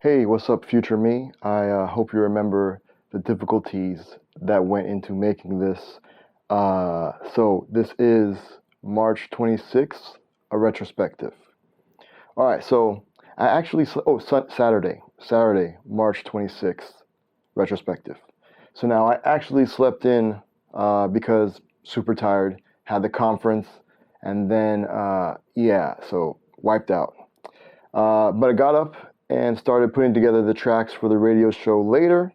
Hey, what's up, future me? I hope you remember the difficulties that went into making this. So this is March 26th, a retrospective. All right, so I actually, Saturday, March 26th, retrospective. So now I actually slept in because super tired, had the conference, and then, so wiped out. But I got up and started putting together the tracks for the radio show later.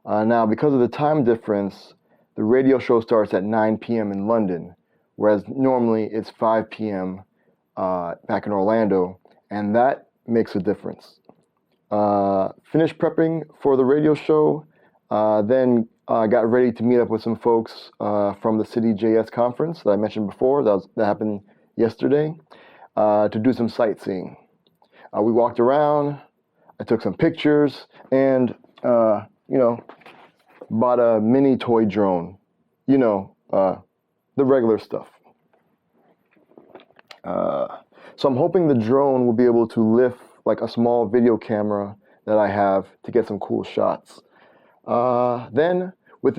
Now, because of the time difference, the radio show starts at 9 p.m. in London, whereas normally it's 5 p.m. Back in Orlando, and that makes a difference. Finished prepping for the radio show, then got ready to meet up with some folks from the City JS conference that I mentioned before, that happened yesterday, to do some sightseeing. We walked around, I took some pictures, and, bought a mini toy drone. The regular stuff. So I'm hoping the drone will be able to lift like a small video camera that I have to get some cool shots. Then, with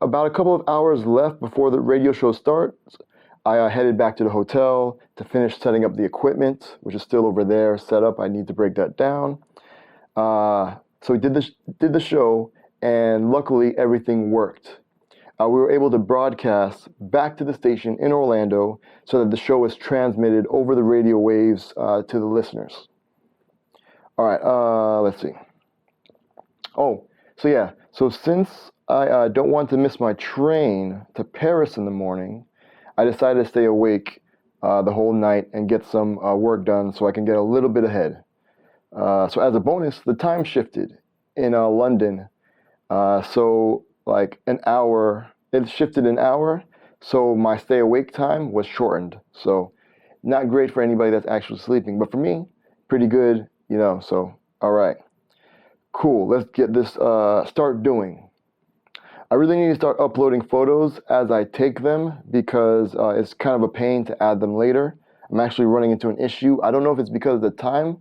about a couple of hours left before the radio show starts, I headed back to the hotel to finish setting up the equipment, which is still over there set up. I need to break that down. So we did the show, and luckily everything worked. We were able to broadcast back to the station in Orlando so that the show was transmitted over the radio waves to the listeners. All right, let's see. So since I don't want to miss my train to Paris in the morning, I decided to stay awake the whole night and get some work done so I can get a little bit ahead. So as a bonus, the time shifted in London. So like an hour, it shifted an hour. So my stay awake time was shortened. So not great for anybody that's actually sleeping, but for me, pretty good, so all right. Cool, let's get this, start doing. I really need to start uploading photos as I take them because it's kind of a pain to add them later. I'm actually running into an issue. I don't know if it's because of the time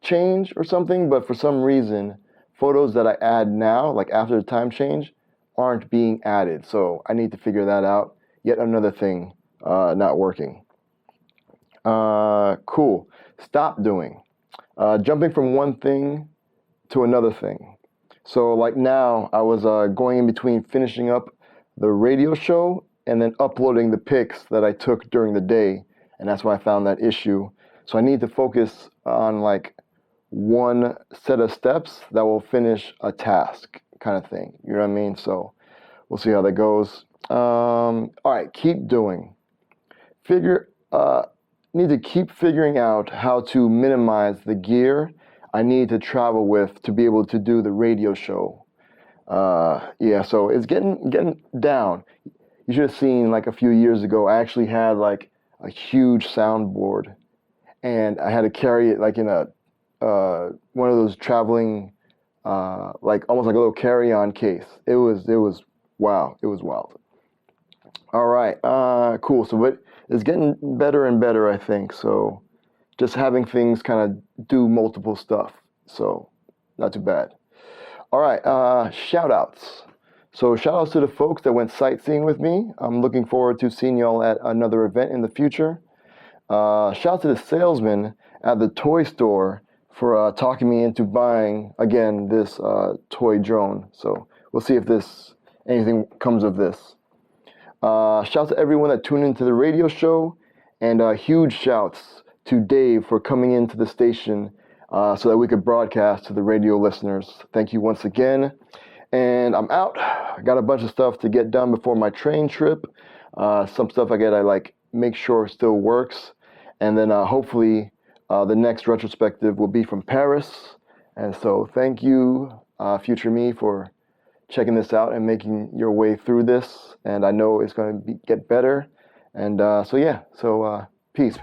change or something, but for some reason, photos that I add now, like after the time change, aren't being added. So I need to figure that out. Yet another thing not working. Cool. Stop doing. Jumping from one thing to another thing. So like now, I was going in between finishing up the radio show and then uploading the pics that I took during the day. And that's why I found that issue. So I need to focus on like one set of steps that will finish a task kind of thing. You know what I mean? So we'll see how that goes. All right, keep doing. Need to keep figuring out how to minimize the gear I need to travel with to be able to do the radio show. So it's getting down. You should have seen like a few years ago, I actually had like a huge soundboard and I had to carry it like in a one of those traveling, like almost like a little carry-on case. It was wow. It was wild. All right, cool. So it's getting better and better, I think. So just having things kind of do multiple stuff. So not too bad. All right, shout outs. So shout outs to the folks that went sightseeing with me. I'm looking forward to seeing y'all at another event in the future. Shout out to the salesman at the toy store for talking me into buying, again, this toy drone. So we'll see if anything comes of this. Shout out to everyone that tuned into the radio show, and huge shouts to Dave for coming into the station so that we could broadcast to the radio listeners. Thank you once again. And I'm out. I got a bunch of stuff to get done before my train trip. Some stuff I make sure still works. And then hopefully the next retrospective will be from Paris. And so thank you, future me, for checking this out and making your way through this. And I know it's going to get better. And so peace.